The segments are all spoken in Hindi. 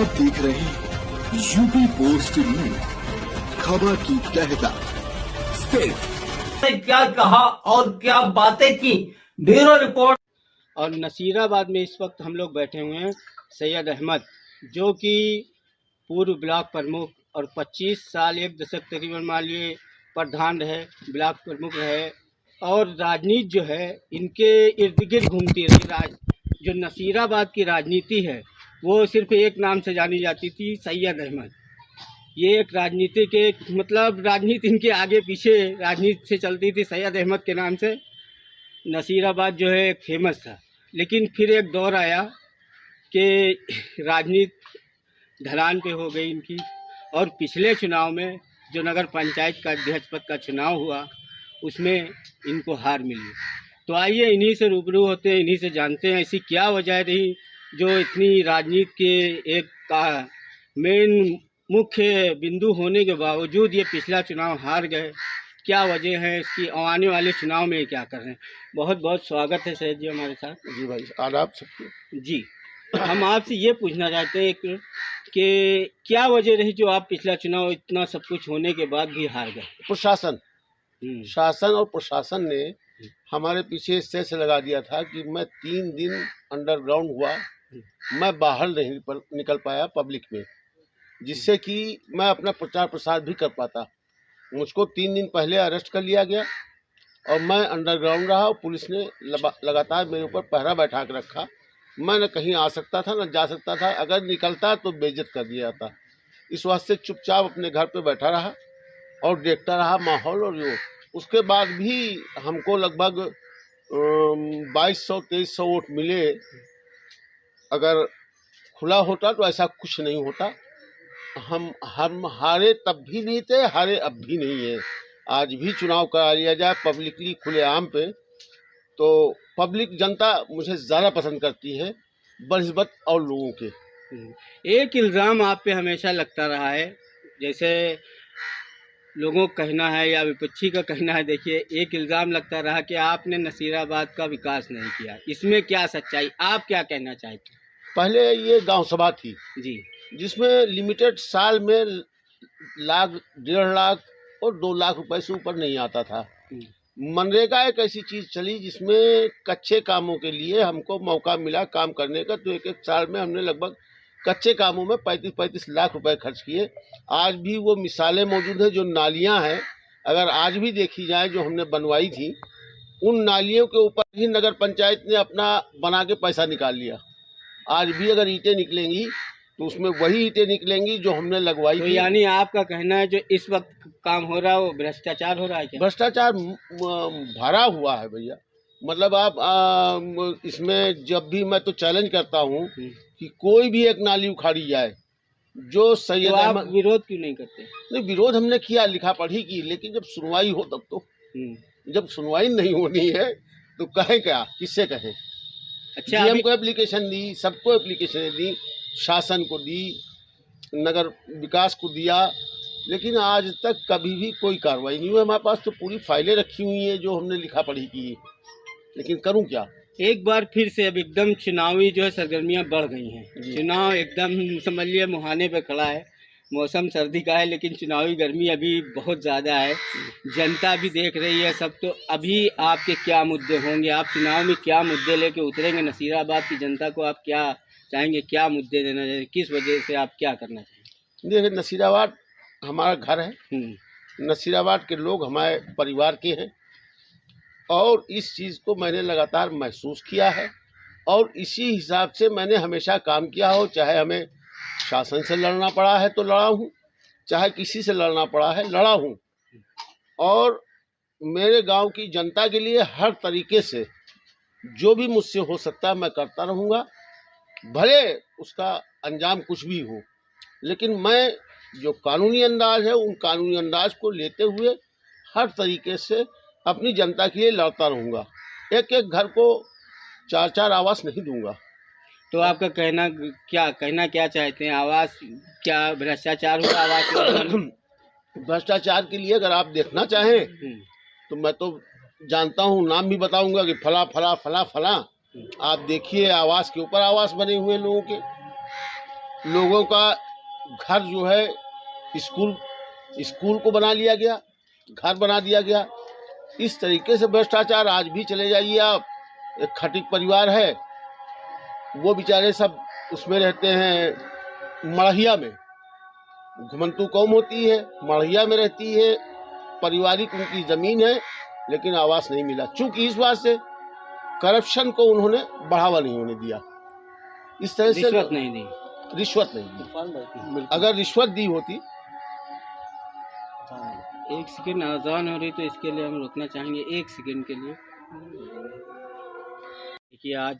आप देख रहे हैं यूपी पोस्ट न्यूज, खबर की तह तक। क्या कहा और क्या बातें की, ब्यूरो रिपोर्ट। और नसीराबाद में इस वक्त हम लोग बैठे हुए हैं सैयद अहमद, जो कि पूर्व ब्लॉक प्रमुख और 25 साल एक दशक तकरीबन मान लिए प्रधान रहे, ब्लॉक प्रमुख रहे और राजनीति जो है इनके इर्द गिर्द घूमती रही। जो नसीराबाद की राजनीति है वो सिर्फ एक नाम से जानी जाती थी, सैयद अहमद। ये एक राजनीति के मतलब राजनीति इनके आगे पीछे राजनीति से चलती थी, सैयद अहमद के नाम से नसीराबाद जो है एक फेमस था। लेकिन फिर एक दौर आया कि राजनीति ढलान पे हो गई इनकी, और पिछले चुनाव में जो नगर पंचायत का अध्यक्ष पद का चुनाव हुआ उसमें इनको हार मिली। तो आइए इन्हीं से रूबरू होते हैं, इन्हीं से जानते हैं ऐसी क्या वजह रही जो इतनी राजनीति के एक का मेन मुख्य बिंदु होने के बावजूद ये पिछला चुनाव हार गए। क्या वजह है इसकी, आने वाले चुनाव में क्या कर रहे हैं। बहुत बहुत स्वागत है सैयद जी हमारे साथ। जी भाई, आदाब सबको। जी, हम आपसे ये पूछना चाहते हैं कि क्या वजह रही जो आप पिछला चुनाव इतना सब कुछ होने के बाद भी हार गए। प्रशासन शासन और प्रशासन ने हमारे पीछे इससे से लगा दिया था कि मैं 3 दिन अंडरग्राउंड हुआ, मैं बाहर नहीं निकल पाया पब्लिक में, जिससे कि मैं अपना प्रचार प्रसार भी कर पाता। मुझको 3 दिन पहले अरेस्ट कर लिया गया और मैं अंडरग्राउंड रहा और पुलिस ने लगातार मेरे ऊपर पहरा बैठा के रखा। मैं न कहीं आ सकता था न जा सकता था, अगर निकलता तो बेइज्जत कर दिया जाता। इस वास्ते चुपचाप अपने घर पे बैठा रहा और देखता रहा माहौल। और जो उसके बाद भी हमको लगभग 2200-2300 वोट मिले। अगर खुला होता तो ऐसा कुछ नहीं होता। हम हारे तब भी नहीं थे, हारे अब भी नहीं है। आज भी चुनाव करा लिया जाए पब्लिकली खुलेआम पे तो पब्लिक जनता मुझे ज़्यादा पसंद करती है बनिस्बत और लोगों के। एक इल्ज़ाम आप पे हमेशा लगता रहा है, जैसे लोगों का कहना है या विपक्षी का कहना है, देखिए एक इल्ज़ाम लगता रहा कि आपने नसीराबाद का विकास नहीं किया। इसमें क्या सच्चाई, आप क्या कहना चाहते हैं। पहले ये गांव सभा थी जी, जिसमें लिमिटेड साल में लाख, 1.5 लाख और 2 लाख रुपए से ऊपर नहीं आता था। मनरेगा एक ऐसी चीज़ चली जिसमें कच्चे कामों के लिए हमको मौका मिला काम करने का। तो एक साल में हमने लगभग कच्चे कामों में 35-35 लाख रुपए खर्च किए। आज भी वो मिसालें मौजूद हैं। जो नालियां हैं अगर आज भी देखी जाए जो हमने बनवाई थी, उन नालियों के ऊपर ही नगर पंचायत ने अपना बना के पैसा निकाल लिया। आज भी अगर ईंटें निकलेंगी तो उसमें वही ईंटें निकलेंगी जो हमने लगवाई थी। यानी आपका कहना है जो इस वक्त काम हो रहा है वो भ्रष्टाचार हो रहा है क्या? भ्रष्टाचार भरा हुआ है भैया। मतलब आप इसमें जब भी मैं तो चैलेंज करता हूँ कि कोई भी एक नाली उखाड़ी जाए जो सैयद तो आप विरोध क्यों नहीं करते? नहीं, विरोध हमने किया, लिखा पढ़ी की, लेकिन जब सुनवाई हो तब तो। जब सुनवाई नहीं होनी है तो कहें क्या, किससे कहें। अच्छा, हमको एप्लीकेशन दी, सबको एप्लीकेशन दी, शासन को दी, नगर विकास को दिया, लेकिन आज तक कभी भी कोई कार्रवाई नहीं हुई। हमारे पास तो पूरी फाइलें रखी हुई हैं जो हमने लिखा पढ़ी की, लेकिन करूं क्या। एक बार फिर से अब एकदम चुनावी जो है सरगर्मियां बढ़ गई हैं। चुनाव एकदम समझ लिए मुहाने पे खड़ा है। मौसम सर्दी का है लेकिन चुनावी गर्मी अभी बहुत ज़्यादा है, जनता भी देख रही है सब। तो अभी आपके क्या मुद्दे होंगे, आप चुनाव में क्या मुद्दे लेके उतरेंगे, नसीराबाद की जनता को आप क्या चाहेंगे, क्या मुद्दे देना चाहिए, किस वजह से आप क्या करना चाहेंगे। देखिए, नसीराबाद हमारा घर है, नसीराबाद के लोग हमारे परिवार के हैं और इस चीज़ को मैंने लगातार महसूस किया है और इसी हिसाब से मैंने हमेशा काम किया हो। चाहे हमें शासन से लड़ना पड़ा है तो लड़ा हूँ, चाहे किसी से लड़ना पड़ा है लड़ा हूँ, और मेरे गांव की जनता के लिए हर तरीके से जो भी मुझसे हो सकता है मैं करता रहूँगा, भले उसका अंजाम कुछ भी हो। लेकिन मैं जो कानूनी अंदाज है उन कानूनी अंदाज को लेते हुए हर तरीके से अपनी जनता के लिए लड़ता रहूँगा। एक एक घर को 4-4 आवास नहीं दूंगा। तो आपका कहना क्या चाहते हैं, आवास क्या भ्रष्टाचार हुआ आवास में? भ्रष्टाचार के लिए अगर आप देखना चाहें तो मैं तो जानता हूँ, नाम भी बताऊंगा कि फला फला फला फला। आप देखिए आवास के ऊपर आवास बने हुए लोगों के। लोगों का घर जो है स्कूल को बना लिया गया, घर बना दिया गया। इस तरीके से भ्रष्टाचार आज भी चले जाइए आप। एक खटिक परिवार है, वो बेचारे सब उसमें रहते हैं, मड़हिया में। घुमंतू कौम होती है, मड़हिया में रहती है, पारिवारिक उनकी जमीन है, लेकिन आवास नहीं मिला। चूंकि इस बात से करप्शन को उन्होंने बढ़ावा नहीं होने दिया। इस तरह से रिश्वत नहीं दी। रिश्वत नहीं दी। अगर रिश्वत दी होती। एक सेकंड, आजान हो रही तो इसके लिए हम रुकना चाहेंगे 1 सेकंड के लिए। देखिए आज,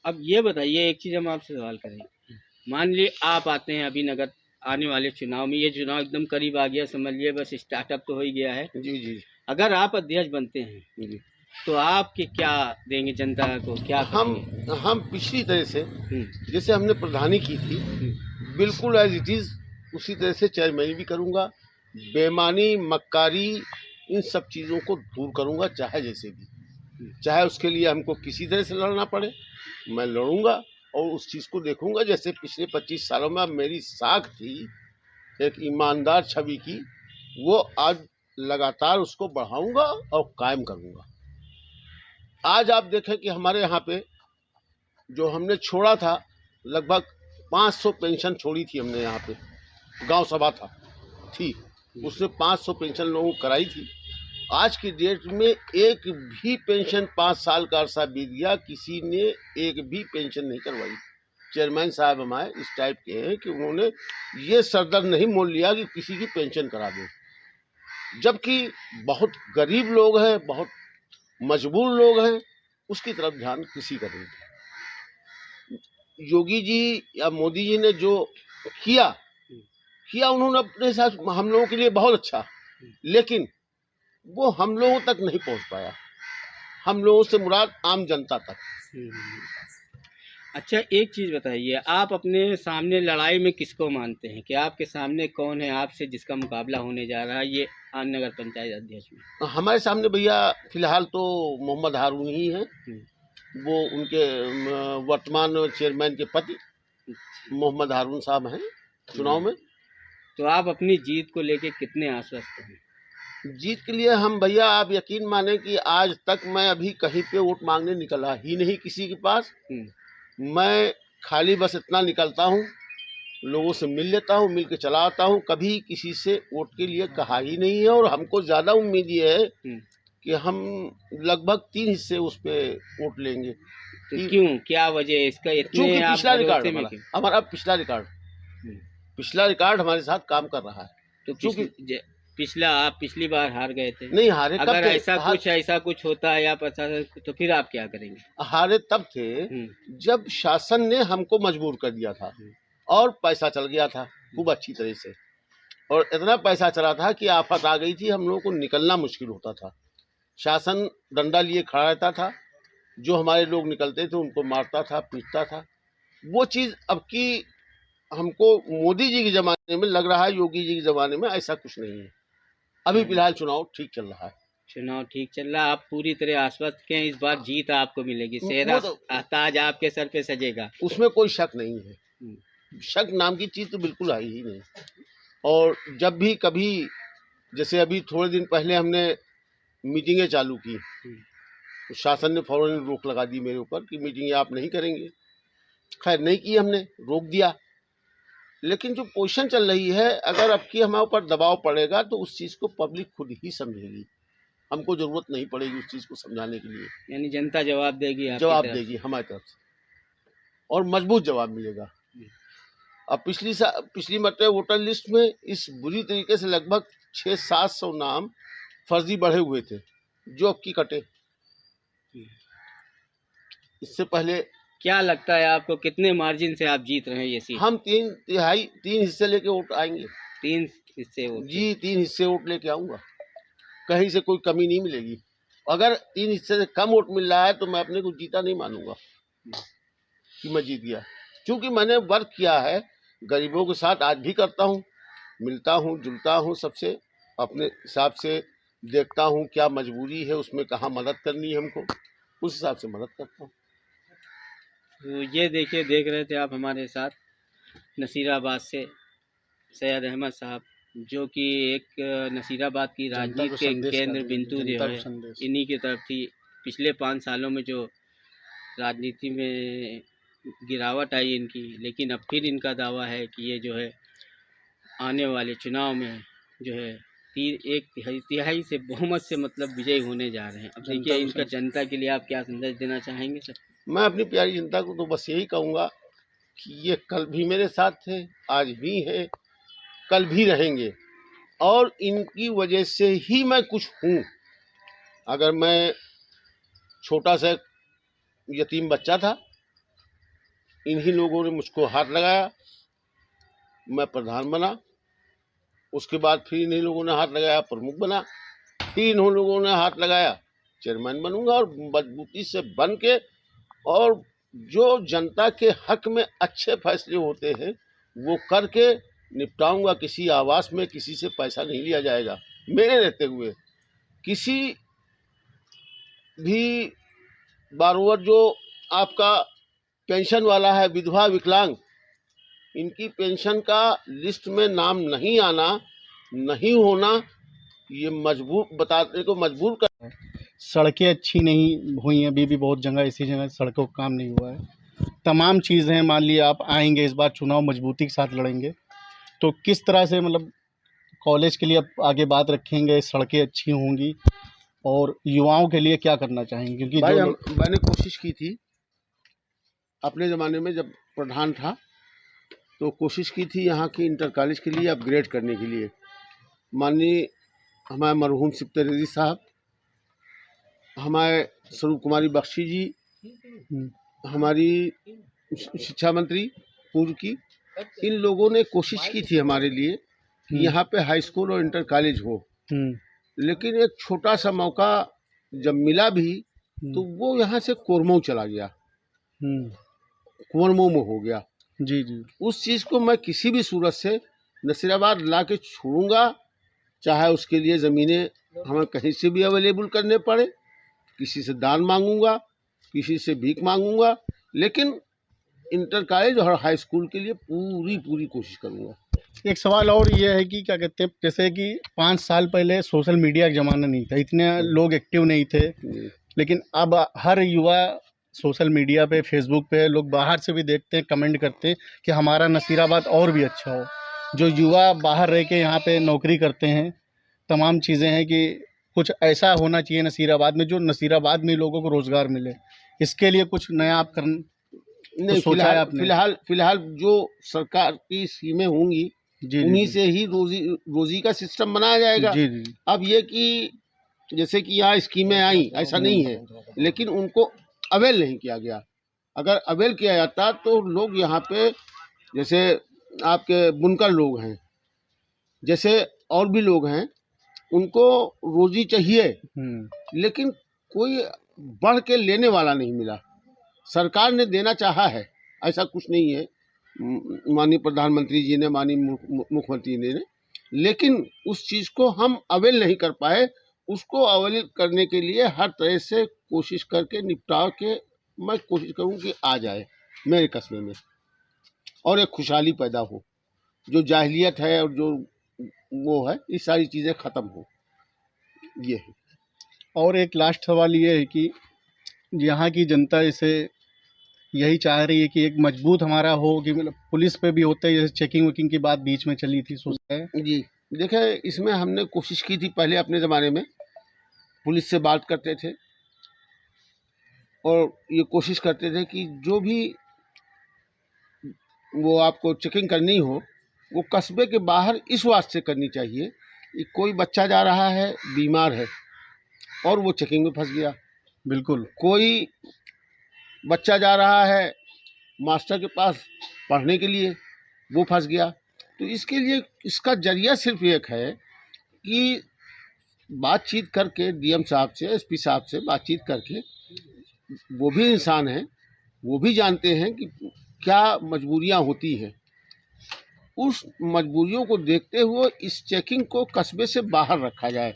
अब ये बताइए, एक चीज़ हम आपसे सवाल करेंगे। मान लीजिए आप आते हैं अभी नगर आने वाले चुनाव में, ये चुनाव एकदम करीब आ गया, समझ लिए बस स्टार्टअप तो हो ही गया है। जी जी। अगर आप अध्यक्ष बनते हैं जी, तो आपके क्या देंगे जनता को, क्या करेंगे? हम पिछली तरह से जैसे हमने प्रधानी की थी, बिल्कुल एज इट इज उसी तरह से चेयरमैन भी करूंगा। बेईमानी, मक्कारी, इन सब चीज़ों को दूर करूंगा, चाहे जैसे भी, चाहे उसके लिए हमको किसी तरह से लड़ना पड़े, मैं लड़ूंगा और उस चीज़ को देखूंगा। जैसे पिछले 25 सालों में अब मेरी साख थी एक ईमानदार छवि की, वो आज लगातार उसको बढ़ाऊंगा और कायम करूंगा। आज आप देखें कि हमारे यहाँ पे जो हमने छोड़ा था, लगभग 500 पेंशन छोड़ी थी हमने यहाँ पे, गांव सभा थी, उसने 500 पेंशन लोगों को कराई थी। आज की डेट में एक भी पेंशन, 5 साल का अरसा बीत गया, किसी ने एक भी पेंशन नहीं करवाई। चेयरमैन साहब हमारे इस टाइप के हैं कि उन्होंने ये सरदर्द नहीं मोल लिया कि किसी की पेंशन करा दें, जबकि बहुत गरीब लोग हैं, बहुत मजबूर लोग हैं, उसकी तरफ ध्यान किसी का नहीं था। योगी जी या मोदी जी ने जो किया उन्होंने अपने साथ हम लोगों के लिए बहुत अच्छा, लेकिन वो हम लोगों तक नहीं पहुंच पाया। हम लोगों से मुराद आम जनता तक। अच्छा, एक चीज़ बताइए, आप अपने सामने लड़ाई में किसको मानते हैं कि आपके सामने कौन है आपसे जिसका मुकाबला होने जा रहा है ये नगर पंचायत अध्यक्ष में? हमारे सामने भैया फिलहाल तो मोहम्मद हारून ही हैं, वो उनके वर्तमान चेयरमैन के पति मोहम्मद हारून साहब हैं चुनाव में। तो आप अपनी जीत को लेके कितने आश्वस्त हैं? जीत के लिए हम भैया, आप यकीन माने कि आज तक मैं अभी कहीं पे वोट मांगने निकला ही नहीं किसी के पास। मैं खाली बस इतना निकलता हूँ, लोगों से मिल लेता हूँ, मिल के चला आता हूँ, कभी किसी से वोट के लिए कहा ही नहीं है। और हमको ज़्यादा उम्मीद ये है कि हम लगभग 3 हिस्से उस पे वोट लेंगे। तो क्यों, क्या वजह है इसका? क्योंकि पिछला रिकॉर्ड हमारा पिछला रिकॉर्ड हमारे साथ काम कर रहा है। तो क्योंकि आप पिछली बार हार गए थे। नहीं हारे, अगर ऐसा कुछ होता है या प्रशासन, तो फिर आप क्या करेंगे? हारे तब थे जब शासन ने हमको मजबूर कर दिया था और पैसा चल गया था खूब अच्छी तरह से, और इतना पैसा चला था कि आफत आ गई थी, हम लोगों को निकलना मुश्किल होता था। शासन डंडा लिए खड़ा रहता था, जो हमारे लोग निकलते थे उनको मारता था, पीटता था। वो चीज़ अब की हमको मोदी जी के ज़माने में लग रहा है, योगी जी के ज़माने में ऐसा कुछ नहीं है। अभी फिलहाल चुनाव ठीक चल रहा है। चुनाव ठीक चल रहा है, आप पूरी तरह आश्वस्त हैं इस बार जीत आपको मिलेगी, सेहरा ताज आपके सर पे सजेगा, उसमें कोई शक नहीं है। शक नाम की चीज़ तो बिल्कुल आई ही नहीं। और जब भी कभी, जैसे अभी थोड़े दिन पहले हमने मीटिंगें चालू की, तो शासन ने फौरन रोक लगा दी मेरे ऊपर कि मीटिंगें आप नहीं करेंगे। खैर नहीं की, हमने रोक दिया। लेकिन जो पोजीशन चल रही है, अगर अब की हमारे ऊपर दबाव पड़ेगा तो उस चीज़ को पब्लिक खुद ही समझेगी, हमको जरूरत नहीं पड़ेगी उस चीज़ को समझाने के लिए। यानी जनता जवाब देगी हमारी तरफ से, और मजबूत जवाब मिलेगा। अब पिछली मरतबा वोटर लिस्ट में इस बुरी तरीके से लगभग 600-700 नाम फर्जी बढ़े हुए थे, जो अब की कटे। इससे पहले क्या लगता है आपको, कितने मार्जिन से आप जीत रहे हैं ये सीट? हम 3 हिस्से लेके वोट आएंगे। 3 हिस्से वोट? जी, 3 हिस्से वोट लेके आऊँगा, कहीं से कोई कमी नहीं मिलेगी। अगर 3 हिस्से से कम वोट मिल रहा है तो मैं अपने को जीता नहीं मानूंगा कि मैं जीत गया, क्योंकि मैंने वर्क किया है, गरीबों के साथ आज भी करता हूँ, मिलता हूँ, जुलता हूँ सबसे, अपने हिसाब से देखता हूँ क्या मजबूरी है, उसमें कहाँ मदद करनी है हमको, उस हिसाब से मदद करता हूँ। तो ये देखिए, देख रहे थे आप हमारे साथ नसीराबाद से सैयद अहमद साहब, जो कि एक नसीराबाद की राजनीति के केंद्र बिंदु जो है इन्हीं की तरफ थी। पिछले 5 सालों में जो राजनीति में गिरावट आई इनकी, लेकिन अब फिर इनका दावा है कि ये जो है आने वाले चुनाव में जो है एक तिहाई से बहुमत से मतलब विजयी होने जा रहे हैं। अब देखिए इनका जनता के लिए आप क्या संदेश देना चाहेंगे सर? मैं अपनी प्यारी जनता को तो बस यही कहूँगा कि ये कल भी मेरे साथ थे, आज भी हैं, कल भी रहेंगे, और इनकी वजह से ही मैं कुछ हूँ। अगर मैं छोटा सा यतीम बच्चा था, इन्हीं लोगों ने मुझको हाथ लगाया, मैं प्रधान बना। उसके बाद फिर इन्हीं लोगों ने हाथ लगाया, प्रमुख बना। फिर इन्होंने लोगों ने हाथ लगाया, चेयरमैन बनूंगा, और मजबूती से बन के, और जो जनता के हक में अच्छे फैसले होते हैं वो करके निपटाऊंगा। किसी आवास में किसी से पैसा नहीं लिया जाएगा मेरे रहते हुए। किसी भी बारोवर जो आपका पेंशन वाला है, विधवा विकलांग, इनकी पेंशन का लिस्ट में नाम नहीं आना, नहीं होना, ये मजबूर बताने को मजबूर कर। सड़कें अच्छी नहीं हुई हैं, अभी भी बहुत जगह ऐसी जगह सड़कों का काम नहीं हुआ है। तमाम चीज़ें हैं। मान लीजिए आप आएंगे इस बार चुनाव मजबूती के साथ लड़ेंगे, तो किस तरह से मतलब कॉलेज के लिए आप आगे बात रखेंगे, सड़कें अच्छी होंगी, और युवाओं के लिए क्या करना चाहेंगे? क्योंकि भाई जो मैंने कोशिश की थी अपने ज़माने में, जब प्रधान था तो कोशिश की थी यहाँ की इंटर कॉलेज के लिए अपग्रेड करने के लिए। माननीय हमारे मरहूम सिप्ते रेड्डी साहब, हमारे स्वरूप कुमारी बख्शी जी, हमारी शिक्षा मंत्री पूर्व की, इन लोगों ने कोशिश की थी हमारे लिए कि यहाँ पे हाई स्कूल और इंटर कॉलेज हो। लेकिन एक छोटा सा मौका जब मिला भी तो वो यहाँ से कोरमऊ चला गया, कोरमऊ में हो गया। जी जी, उस चीज़ को मैं किसी भी सूरत से नसीराबाद ला के छोड़ूंगा, चाहे उसके लिए ज़मीनें हमें कहीं से भी अवेलेबल करने पड़े, किसी से दान मांगूंगा, किसी से भीख मांगूंगा, लेकिन इंटर कॉलेज और हाई स्कूल के लिए पूरी कोशिश करूंगा। एक सवाल और ये है कि क्या कहते हैं, जैसे कि 5 साल पहले सोशल मीडिया का ज़माना नहीं था, इतने लोग एक्टिव नहीं थे, लेकिन अब हर युवा सोशल मीडिया पे, फेसबुक पे, लोग बाहर से भी देखते हैं, कमेंट करते हैं कि हमारा नसीराबाद और भी अच्छा हो। जो युवा बाहर रह के यहाँ पे नौकरी करते हैं, तमाम चीज़ें हैं कि कुछ ऐसा होना चाहिए नसीराबाद में जो नसीराबाद में लोगों को रोज़गार मिले। इसके लिए कुछ नया आप नहीं, फिलहाल जो सरकार की स्कीमें होंगी उन्हीं से ही रोजी का सिस्टम बनाया जाएगा। जी जी। अब ये कि जैसे कि यहाँ स्कीमें आई, ऐसा नहीं है, लेकिन उनको अवेल नहीं किया गया। अगर अवेल किया जाता तो लोग यहाँ पे, जैसे आपके बुनकर लोग हैं, जैसे और भी लोग हैं, उनको रोजी चाहिए, लेकिन कोई बढ़ के लेने वाला नहीं मिला। सरकार ने देना चाहा है, ऐसा कुछ नहीं है, माननीय प्रधानमंत्री जी ने, माननीय मुख्यमंत्री ने, लेकिन उस चीज़ को हम अवेल नहीं कर पाए। उसको अवेल करने के लिए हर तरह से कोशिश करके निपटा के मैं कोशिश करूँ कि आ जाए मेरे कस्बे में, और एक खुशहाली पैदा हो, जो जाहिलियत है और जो वो है, ये सारी चीज़ें ख़त्म हो। ये है। और एक लास्ट सवाल ये है कि यहाँ की जनता इसे यही चाह रही है कि एक मजबूत हमारा हो, कि मतलब पुलिस पे भी होता है, जैसे चेकिंग वेकिंग की बात बीच में चली थी, सोचते हैं जी। देखिए, इसमें हमने कोशिश की थी पहले, अपने ज़माने में पुलिस से बात करते थे और ये कोशिश करते थे कि जो भी वो आपको चेकिंग करनी हो, वो कस्बे के बाहर इस वास्ते करनी चाहिए कि कोई बच्चा जा रहा है, बीमार है, और वो चेकिंग में फंस गया। बिल्कुल। कोई बच्चा जा रहा है मास्टर के पास पढ़ने के लिए, वो फंस गया। तो इसके लिए इसका जरिया सिर्फ एक है कि बातचीत करके डीएम साहब से, एसपी साहब से बातचीत करके, वो भी इंसान हैं, वो भी जानते हैं कि क्या मजबूरियां होती हैं। उस मजबूरियों को देखते हुए इस चेकिंग को कस्बे से बाहर रखा जाए।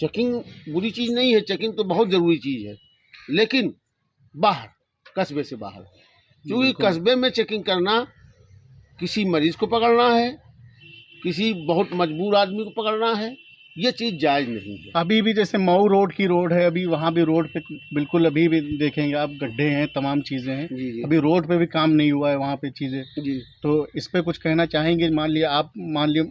चेकिंग बुरी चीज़ नहीं है, चेकिंग तो बहुत ज़रूरी चीज़ है, लेकिन बाहर, कस्बे से बाहर, क्योंकि कस्बे में चेकिंग करना किसी मरीज को पकड़ना है, किसी बहुत मजबूर आदमी को पकड़ना है, ये चीज़ जायज़ नहीं है। अभी भी जैसे मऊ रोड की रोड है, अभी वहाँ भी रोड पे बिल्कुल अभी भी देखेंगे आप गड्ढे हैं, तमाम चीज़ें हैं। जी जी अभी रोड पे भी काम नहीं हुआ है वहाँ पे चीज़ें। जी। तो इस पे कुछ कहना चाहेंगे? मान लिए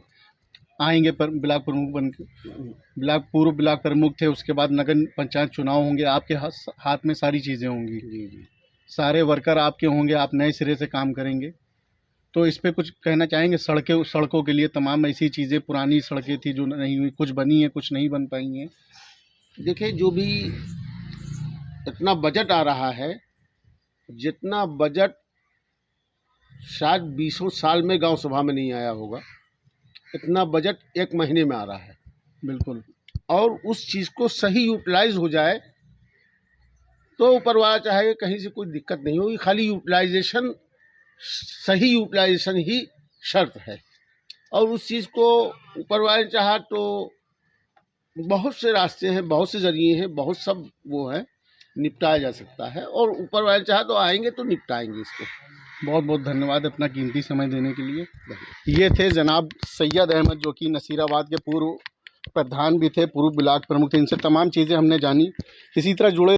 आएंगे पर ब्लॉक प्रमुख बन के, पूर्व ब्लॉक प्रमुख थे, उसके बाद नगर पंचायत चुनाव होंगे, आपके हाथ में सारी चीज़ें होंगी, जी जी। सारे वर्कर आपके होंगे, आप नए सिरे से काम करेंगे। तो इस पे कुछ कहना चाहेंगे? सड़कों के लिए तमाम ऐसी चीज़ें, पुरानी सड़कें थी जो नहीं हुई, कुछ बनी हैं, कुछ नहीं बन पाई हैं। देखिए, जो भी इतना बजट आ रहा है, जितना बजट शायद 20 साल में गांव सभा में नहीं आया होगा, इतना बजट 1 महीने में आ रहा है। बिल्कुल। और उस चीज़ को सही यूटिलाइज हो जाए तो ऊपर वाला चाहे कहीं से कोई दिक्कत नहीं होगी। खाली यूटिलाइजेशन, सही यूटिलाइजेशन ही शर्त है। और उस चीज़ को ऊपर वाले चाहा तो बहुत से रास्ते हैं, बहुत से जरिए हैं, बहुत सब वो है, निपटाया जा सकता है। और ऊपर वाले चाहा तो आएंगे तो निपटाएंगे इसको। बहुत बहुत धन्यवाद अपना कीमती समय देने के लिए। ये थे जनाब सैयद अहमद, जो कि नसीराबाद के पूर्व प्रधान भी थे, पूर्व ब्लॉक प्रमुख थे। इनसे तमाम चीज़ें हमने जानी। इसी तरह जुड़े